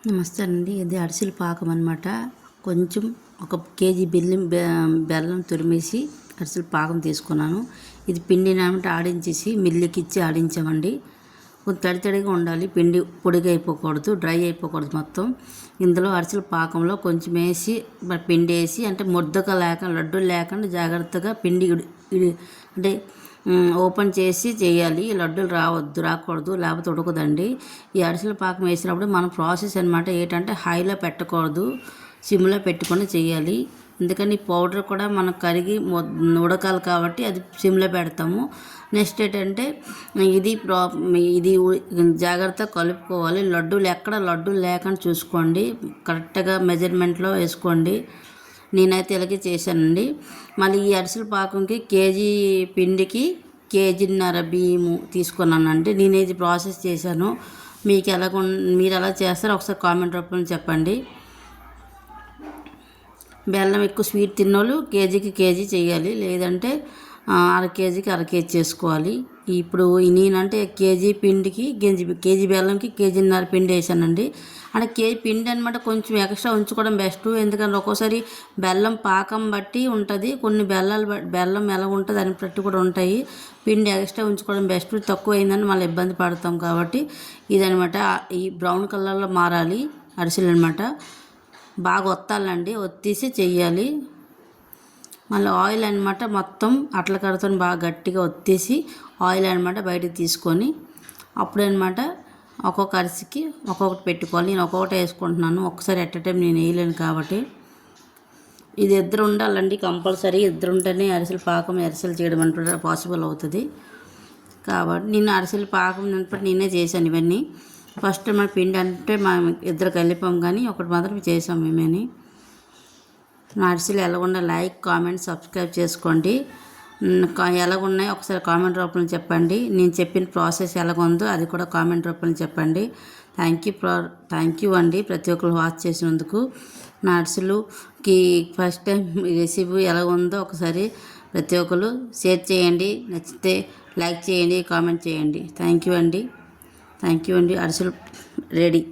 నమస్తే అండి. ఇది అరిసెల పాకం అనమాట. కొంచెం ఒక కేజీ బెల్లం తురిమేసి అరిసెల పాకం తీసుకున్నాను. ఇది పిండిని ఏమంటే ఆడించేసి మిల్లుకి ఇచ్చి ఆడించామండి. కొంచెం తడితడిగా ఉండాలి, పిండి పొడిగా అయిపోకూడదు, డ్రై అయిపోకూడదు మొత్తం. ఇందులో అరిసెల పాకంలో కొంచెం వేసి పిండి వేసి అంటే ముద్దగా లడ్డూలు లేకుండా జాగ్రత్తగా పిండి అంటే ఓపెన్ చేసి చేయాలి. లడ్డూలు రాకూడదు, లేకపోతే ఉడకదండి. ఈ అరిసెల పాకం వేసినప్పుడు మన ప్రాసెస్ అనమాట ఏంటంటే హైలో పెట్టకూడదు, సిమ్లో పెట్టుకొని చేయాలి. ఎందుకని పౌడర్ కూడా మనకు కరిగి ఉడకాలి కాబట్టి అది సిమ్లో పెడతాము. నెక్స్ట్ ఏంటంటే ఇది జాగ్రత్తగా కలుపుకోవాలి. లడ్డూలు లేకుండా చూసుకోండి, కరెక్ట్గా మెజర్మెంట్లో వేసుకోండి. నేనైతే ఇలాగే చేశానండి. మళ్ళీ ఈ అరిసెల పాకంకి కేజీ పిండికి కేజీన్నర బియ్యము తీసుకున్నానండి. నేను ఇది ప్రాసెస్ చేశాను. మీరు ఎలా చేస్తారో ఒకసారి కామెంట్ రూపంలో చెప్పండి. బెల్లం ఎక్కువ స్వీట్ తిన్నోళ్ళు కేజీకి కేజీ చేయాలి, లేదంటే అర కేజీ చేసుకోవాలి. ఇప్పుడు నేనంటే కేజీ పిండికి కేజీ బెల్లంకి కేజీన్నర పిండి వేసానండి. అంటే కేజీ పిండి అనమాట కొంచెం ఎక్స్ట్రా ఉంచుకోవడం బెస్ట్. ఎందుకంటే ఒక్కోసారి బెల్లం పాకం బట్టి ఉంటుంది, కొన్ని బెల్లం ఎలా ఉంటుంది దాన్ని బట్టి కూడా ఉంటాయి. పిండి ఎక్స్ట్రా ఉంచుకోవడం బెస్ట్. తక్కువ అయిందని మళ్ళీ ఇబ్బంది పడతాం కాబట్టి ఇదనమాట. ఈ బ్రౌన్ కలర్లో మారాలి అరిసెలు అనమాట. బాగా ఒత్తాలండి, ఒత్తేసి చెయ్యాలి. మళ్ళీ ఆయిల్ అనమాట మొత్తం అట్ల కడుతో బాగా గట్టిగా ఒత్తేసి ఆయిల్ అనమాట బయటకు తీసుకొని అప్పుడనమాట ఒక్కొక్క అరిసికి ఒక్కొక్కటి పెట్టుకోవాలి. నేను ఒక్కొక్కటి వేసుకుంటున్నాను, ఒకసారి ఎట్ టైం నేను వేయలేను కాబట్టి. ఇది ఇద్దరు ఉండాలండి కంపల్సరీ. ఇద్దరు ఉంటేనే అరిసెలు చేయడం అంటే పాసిబుల్ అవుతుంది. కాబట్టి నేను అరిసెల పాకం నేనే చేశాను ఇవన్నీ. ఫస్ట్ మన పిండి అంటే మనం ఇద్దరు కలిపాం, కానీ ఒకటి మాత్రం చేసాం మేమేని. నా అరిసెలు ఎలాగున్నా లైక్, కామెంట్, సబ్స్క్రైబ్ చేసుకోండి. ఎలాగున్నాయో ఒకసారి కామెంట్ రూపంలో చెప్పండి. నేను చెప్పిన ప్రాసెస్ ఎలాగుందో అది కూడా కామెంట్ రూపంలో చెప్పండి. థ్యాంక్ యూ అండి ప్రతి ఒక్కరు వాచ్ చేసినందుకు. నా అరిసెలుకి ఫస్ట్ టైం రెసిపీ ఎలాగుందో ఒకసారి ప్రతి ఒక్కరు షేర్ చేయండి. నచ్చితే లైక్ చేయండి, కామెంట్ చేయండి. థ్యాంక్ యూ అండి. అరిసెలు రెడీ.